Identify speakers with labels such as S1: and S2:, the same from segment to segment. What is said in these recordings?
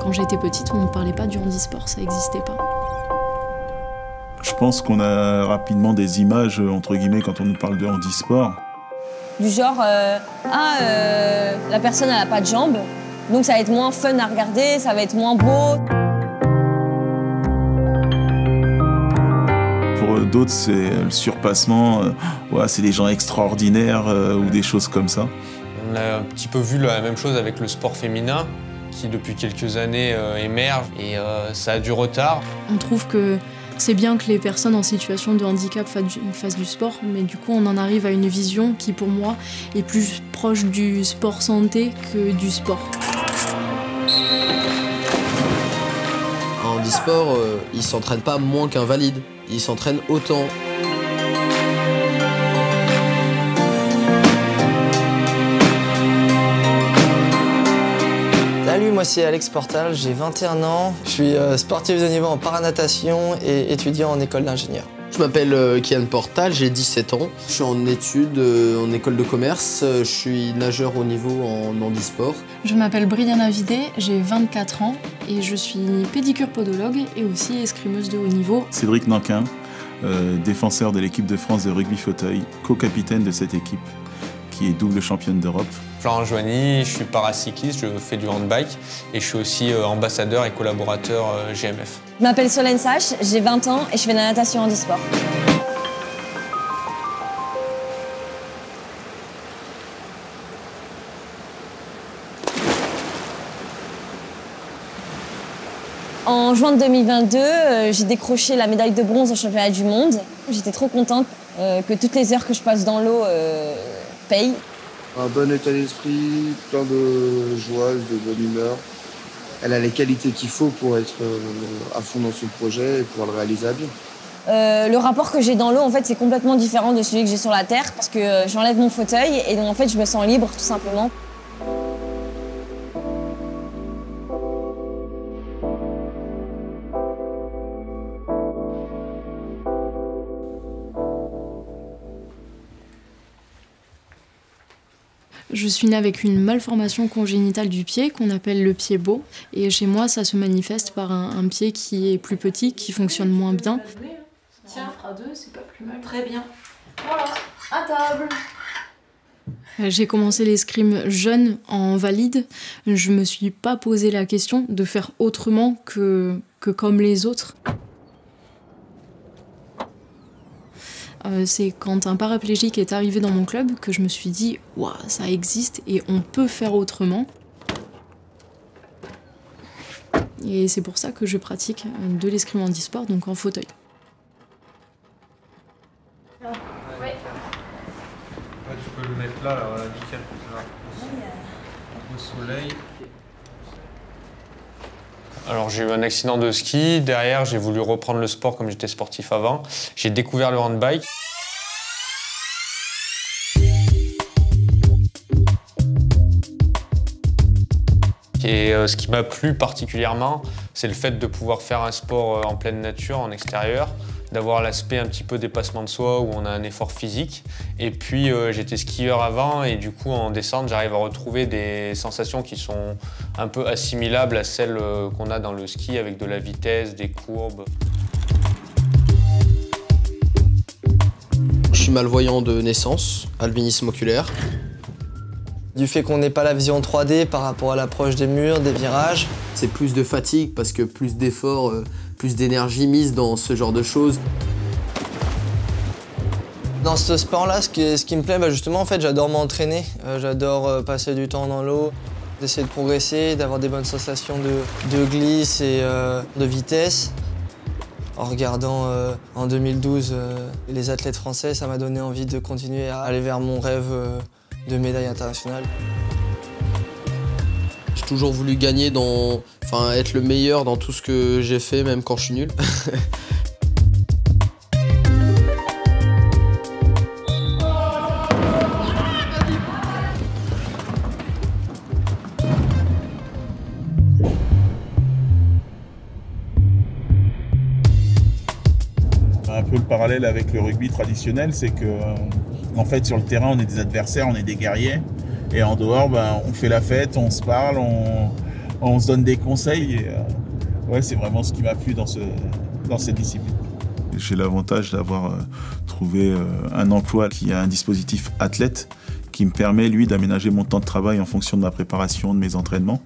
S1: Quand j'étais petite, on ne parlait pas du handisport, ça n'existait pas.
S2: Je pense qu'on a rapidement des images, entre guillemets, quand on nous parle de handisport.
S3: Du genre, la personne n'a pas de jambes, donc ça va être moins fun à regarder, ça va être moins beau.
S2: Pour d'autres, c'est le surpassement, ouais, c'est des gens extraordinaires ou des choses comme ça.
S4: On a un petit peu vu la même chose avec le sport féminin, qui depuis quelques années émerge, et ça a du retard.
S1: On trouve que c'est bien que les personnes en situation de handicap fassent du sport, mais du coup on en arrive à une vision qui pour moi est plus proche du sport santé que du sport.
S5: Un handisport, il s'entraîne pas moins qu'un valide, il s'entraîne autant.
S6: Salut, moi c'est Alex Portal, j'ai 21 ans, je suis sportif de niveau en paranatation et étudiant en école d'ingénieur.
S5: Je m'appelle Kian Portal, j'ai 17 ans, je suis en études en école de commerce, je suis nageur haut niveau en handisport.
S1: Je m'appelle Brianna Videt, j'ai 24 ans et je suis pédicure podologue et aussi escrimeuse de haut niveau.
S2: Cédric Nanquin, défenseur de l'équipe de France de rugby fauteuil, co-capitaine de cette équipe, qui est double championne d'Europe.
S4: Florent Joigny, je suis paracycliste, je fais du handbike et je suis aussi ambassadeur et collaborateur GMF.
S3: Je m'appelle Solène Sache, j'ai 20 ans et je fais de la natation handisport. En juin 2022, j'ai décroché la médaille de bronze au championnat du monde. J'étais trop contente que toutes les heures que je passe dans l'eau payent.
S7: Un bon état d'esprit, plein de joie, de bonne humeur. Elle a les qualités qu'il faut pour être à fond dans son projet et pouvoir le réaliser à bien.
S3: Le rapport que j'ai dans l'eau, en fait, c'est complètement différent de celui que j'ai sur la terre parce que j'enlève mon fauteuil et donc en fait, je me sens libre tout simplement.
S1: Je suis née avec une malformation congénitale du pied qu'on appelle le pied beau. Et chez moi, ça se manifeste par un pied qui est plus petit, qui fonctionne moins bien.
S8: Tiens, on fera deux, c'est pas plus mal. Très bien. Voilà, à table.
S1: J'ai commencé l'escrime jeune en valide. Je me suis pas posé la question de faire autrement que comme les autres. C'est quand un paraplégique est arrivé dans mon club que je me suis dit « Waouh, ça existe et on peut faire autrement ». Et c'est pour ça que je pratique de l'escrime handisport, donc en fauteuil.
S4: Ouais. Ouais, tu peux le mettre là, nickel. Là. Au soleil. Alors j'ai eu un accident de ski, derrière j'ai voulu reprendre le sport comme j'étais sportif avant. J'ai découvert le handbike. Et ce qui m'a plu particulièrement, c'est le fait de pouvoir faire un sport en pleine nature, en extérieur, d'avoir l'aspect un petit peu dépassement de soi où on a un effort physique. Et puis j'étais skieur avant et du coup en descente j'arrive à retrouver des sensations qui sont un peu assimilables à celles qu'on a dans le ski avec de la vitesse, des courbes.
S5: Je suis malvoyant de naissance, albinisme oculaire.
S6: Du fait qu'on n'ait pas la vision 3D par rapport à l'approche des murs, des virages.
S5: C'est plus de fatigue parce que plus d'efforts, plus d'énergie mise dans ce genre de choses.
S6: Dans ce sport-là, ce qui me plaît, justement, en fait, j'adore m'entraîner. J'adore passer du temps dans l'eau, d'essayer de progresser, d'avoir des bonnes sensations de glisse et de vitesse. En regardant en 2012 les athlètes français, ça m'a donné envie de continuer à aller vers mon rêve de médaille internationale.
S5: J'ai toujours voulu gagner être le meilleur dans tout ce que j'ai fait, même quand je suis nul.
S2: Un peu le parallèle avec le rugby traditionnel, c'est que en fait sur le terrain on est des adversaires, on est des guerriers et en dehors on fait la fête, on se parle, on se donne des conseils et ouais, c'est vraiment ce qui m'a plu dans cette discipline. J'ai l'avantage d'avoir trouvé un emploi qui a un dispositif athlète qui me permet, lui, d'aménager mon temps de travail en fonction de ma préparation, de mes entraînements.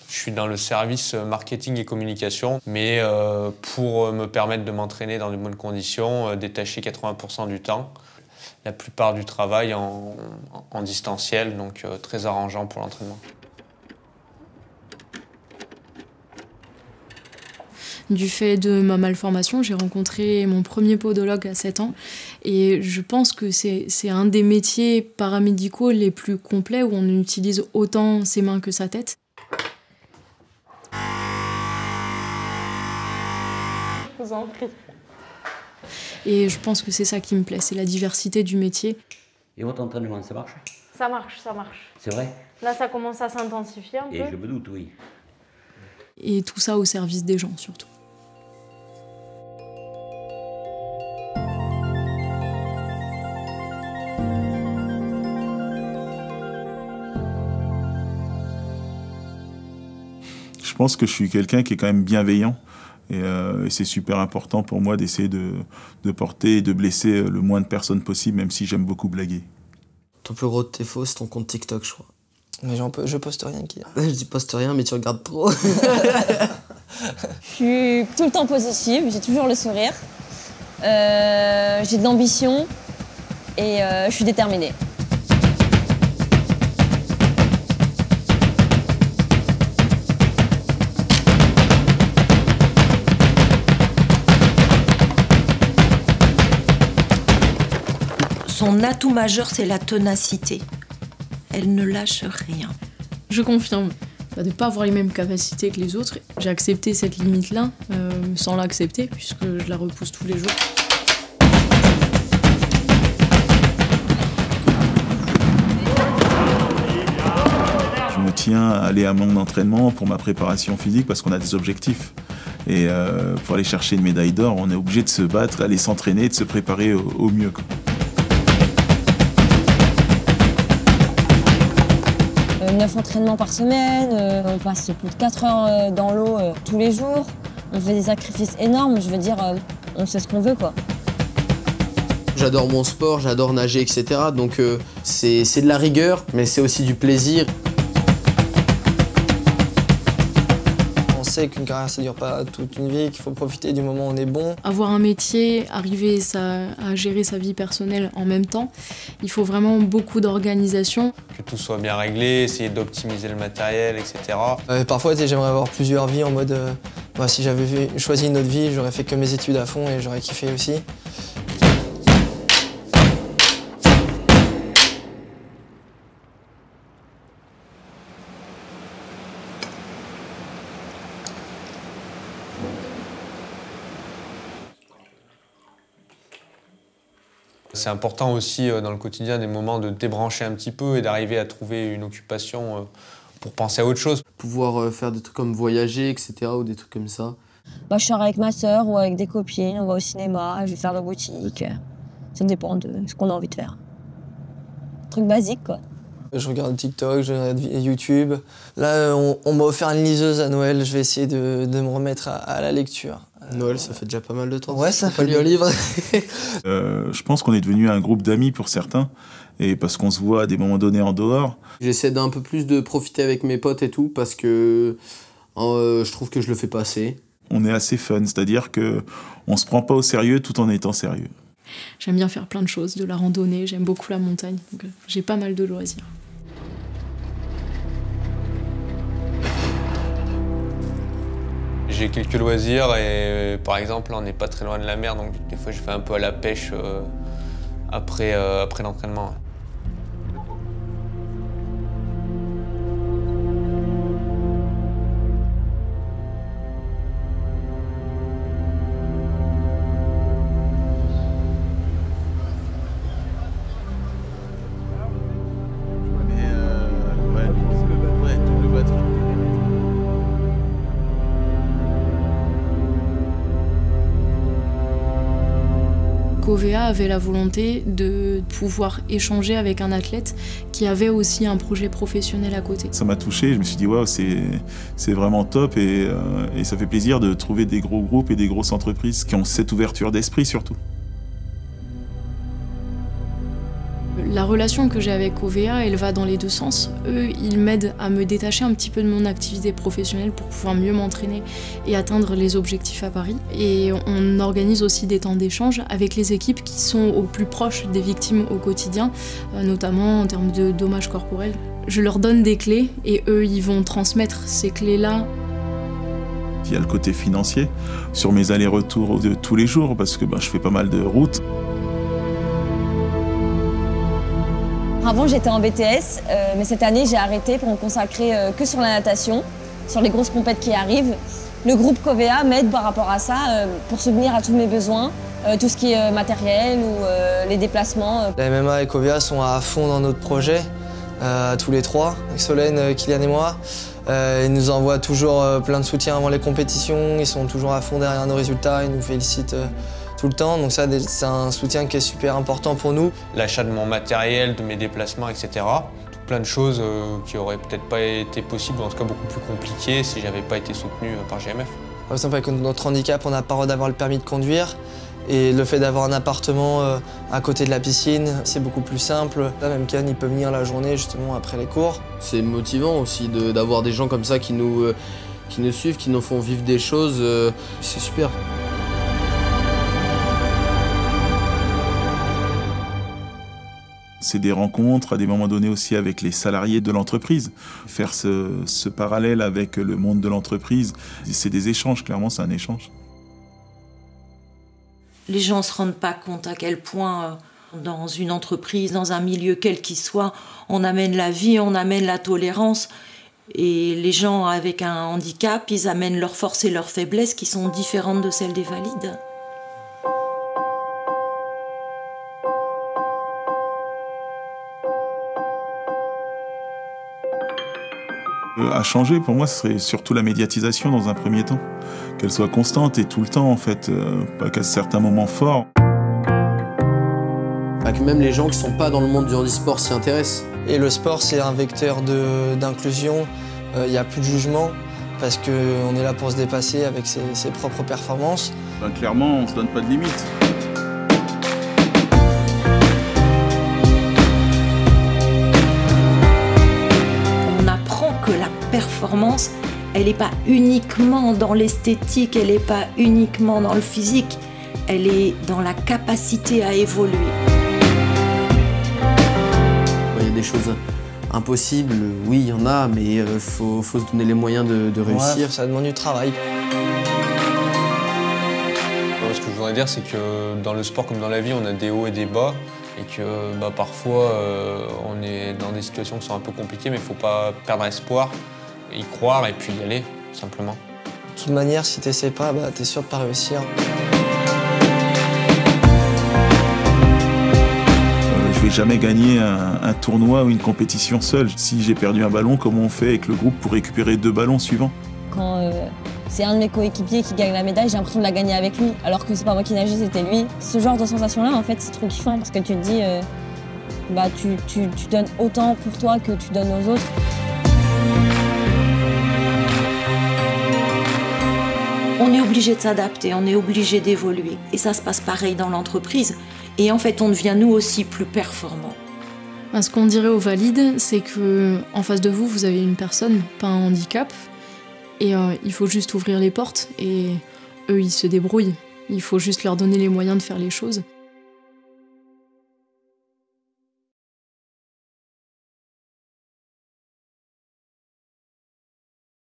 S4: Je suis dans le service marketing et communication, mais pour me permettre de m'entraîner dans de bonnes conditions, détacher 80% du temps. La plupart du travail en distanciel, donc très arrangeant pour l'entraînement.
S1: Du fait de ma malformation, j'ai rencontré mon premier podologue à 7 ans et je pense que c'est un des métiers paramédicaux les plus complets où on utilise autant ses mains que sa tête.
S8: Je vous en prie.
S1: Et je pense que c'est ça qui me plaît, c'est la diversité du métier.
S9: Et votre entraînement, ça marche?
S8: Ça marche, ça marche.
S9: C'est vrai?
S8: Là, ça commence à s'intensifier un peu.
S9: Et je me doute, oui.
S1: Et tout ça au service des gens, surtout.
S2: Je pense que je suis quelqu'un qui est quand même bienveillant. Et c'est super important pour moi d'essayer de porter et de blesser le moins de personnes possible, même si j'aime beaucoup blaguer.
S5: Ton plus gros défaut, c'est ton compte TikTok, je crois.
S6: Mais je poste rien, qui.
S5: Je poste rien, mais tu regardes trop.
S3: Je suis tout le temps positive, j'ai toujours le sourire. J'ai de l'ambition et je suis déterminée.
S10: Son atout majeur, c'est la ténacité. Elle ne lâche rien.
S1: Je confirme de ne pas avoir les mêmes capacités que les autres. J'ai accepté cette limite-là sans l'accepter puisque je la repousse tous les jours.
S2: Je me tiens à aller à mon entraînement pour ma préparation physique parce qu'on a des objectifs. Et pour aller chercher une médaille d'or, on est obligé de se battre, d'aller s'entraîner, de se préparer au mieux, quoi.
S3: 9 entraînements par semaine, on passe plus de 4 heures dans l'eau tous les jours. On fait des sacrifices énormes, je veux dire, on sait ce qu'on veut, quoi.
S5: J'adore mon sport, j'adore nager, etc. Donc c'est de la rigueur, mais c'est aussi du plaisir.
S6: On sait qu'une carrière, ça dure pas toute une vie, qu'il faut profiter du moment où on est bon.
S1: Avoir un métier, arriver à gérer sa vie personnelle en même temps, il faut vraiment beaucoup d'organisation.
S4: Que tout soit bien réglé, essayer d'optimiser le matériel, etc.
S6: Parfois, j'aimerais avoir plusieurs vies en mode... si j'avais choisi une autre vie, j'aurais fait que mes études à fond et j'aurais kiffé aussi.
S4: C'est important aussi dans le quotidien des moments de débrancher un petit peu et d'arriver à trouver une occupation pour penser à autre chose.
S5: Pouvoir faire des trucs comme voyager, etc. ou des trucs comme ça.
S3: Je sors avec ma sœur ou avec des copines, on va au cinéma, je vais faire la boutique. Ça dépend de ce qu'on a envie de faire. Truc basique, quoi.
S6: Je regarde TikTok, je regarde YouTube. Là, on m'a offert une liseuse à Noël, je vais essayer de me remettre à la lecture.
S5: Noël, ça fait déjà pas mal de temps.
S6: Ouais, ça fait
S5: lu un livre.
S2: Je pense qu'on est devenu un groupe d'amis pour certains, et parce qu'on se voit à des moments donnés en dehors.
S5: J'essaie d'un peu plus de profiter avec mes potes et tout, parce que je trouve que je le fais pas assez.
S2: On est assez fun, c'est-à-dire qu'on se prend pas au sérieux tout en étant sérieux.
S1: J'aime bien faire plein de choses, de la randonnée, j'aime beaucoup la montagne, donc j'ai pas mal de loisirs.
S4: J'ai quelques loisirs et par exemple, on n'est pas très loin de la mer, donc des fois je fais un peu à la pêche après l'entraînement.
S1: qu'OVA avait la volonté de pouvoir échanger avec un athlète qui avait aussi un projet professionnel à côté.
S2: Ça m'a touché, je me suis dit waouh, c'est vraiment top et ça fait plaisir de trouver des gros groupes et des grosses entreprises qui ont cette ouverture d'esprit surtout.
S1: La relation que j'ai avec OVA, elle va dans les deux sens. Eux, ils m'aident à me détacher un petit peu de mon activité professionnelle pour pouvoir mieux m'entraîner et atteindre les objectifs à Paris. Et on organise aussi des temps d'échange avec les équipes qui sont au plus proche des victimes au quotidien, notamment en termes de dommages corporels. Je leur donne des clés et eux, ils vont transmettre ces clés-là.
S2: Il y a le côté financier sur mes allers-retours de tous les jours parce que je fais pas mal de routes.
S3: Avant, j'étais en BTS, mais cette année, j'ai arrêté pour me consacrer que sur la natation, sur les grosses compètes qui arrivent. Le groupe COVEA m'aide par rapport à ça pour subvenir à tous mes besoins, tout ce qui est matériel ou les déplacements.
S6: La MMA et COVEA sont à fond dans notre projet, tous les trois, avec Solène, Kylian et moi. Ils nous envoient toujours plein de soutien avant les compétitions, ils sont toujours à fond derrière nos résultats, ils nous félicitent tout le temps, donc ça c'est un soutien qui est super important pour nous. L'achat de mon matériel, de mes déplacements, etc. Plein de choses qui auraient peut-être pas été possibles, ou en tout cas beaucoup plus compliquées si j'avais pas été soutenu par GMF. Par exemple avec notre handicap, on n'a pas le droit d'avoir le permis de conduire et le fait d'avoir un appartement à côté de la piscine, c'est beaucoup plus simple. Là même Ken, il peut venir la journée justement après les cours.
S5: C'est motivant aussi d'avoir des gens comme ça qui nous suivent, qui nous font vivre des choses, c'est super.
S2: C'est des rencontres à des moments donnés aussi avec les salariés de l'entreprise. Faire ce parallèle avec le monde de l'entreprise, c'est des échanges, clairement c'est un échange.
S10: Les gens ne se rendent pas compte à quel point dans une entreprise, dans un milieu quel qu'il soit, on amène la vie, on amène la tolérance. Et les gens avec un handicap, ils amènent leurs forces et leurs faiblesses qui sont différentes de celles des valides.
S2: À changer, pour moi, ce serait surtout la médiatisation dans un premier temps. Qu'elle soit constante et tout le temps, en fait, pas qu'à certains moments forts.
S5: Que même les gens qui ne sont pas dans le monde du handisport s'y intéressent.
S6: Et le sport, c'est un vecteur d'inclusion. Il n'y a plus de jugement parce qu'on est là pour se dépasser avec ses propres performances.
S2: Clairement, on ne se donne pas de limites.
S10: Performance, elle n'est pas uniquement dans l'esthétique, elle n'est pas uniquement dans le physique, elle est dans la capacité à évoluer.
S5: Il y a des choses impossibles, oui, il y en a, mais il faut se donner les moyens de réussir.
S6: Ouais, ça demande du travail. Ce que je voudrais dire, c'est que dans le sport comme dans la vie, on a des hauts et des bas. Et que parfois, on est dans des situations qui sont un peu compliquées, mais il ne faut pas perdre espoir, y croire et puis y aller, tout simplement. De toute manière, si tu n'essaies pas, tu es sûr de ne pas réussir.
S2: Je ne vais jamais gagner un tournoi ou une compétition seul. Si j'ai perdu un ballon, comment on fait avec le groupe pour récupérer 2 ballons suivants?
S3: Quand c'est un de mes coéquipiers qui gagne la médaille, j'ai l'impression de la gagner avec lui, alors que c'est pas moi qui nageais, c'était lui. Ce genre de sensation-là, en fait, c'est trop kiffant parce que tu te dis, tu donnes autant pour toi que tu donnes aux autres.
S10: On est obligé de s'adapter, on est obligé d'évoluer. Et ça se passe pareil dans l'entreprise. Et en fait, on devient nous aussi plus performants.
S1: Ce qu'on dirait aux valides, c'est qu'en face de vous, vous avez une personne, pas un handicap. Et il faut juste ouvrir les portes et eux, ils se débrouillent. Il faut juste leur donner les moyens de faire les choses.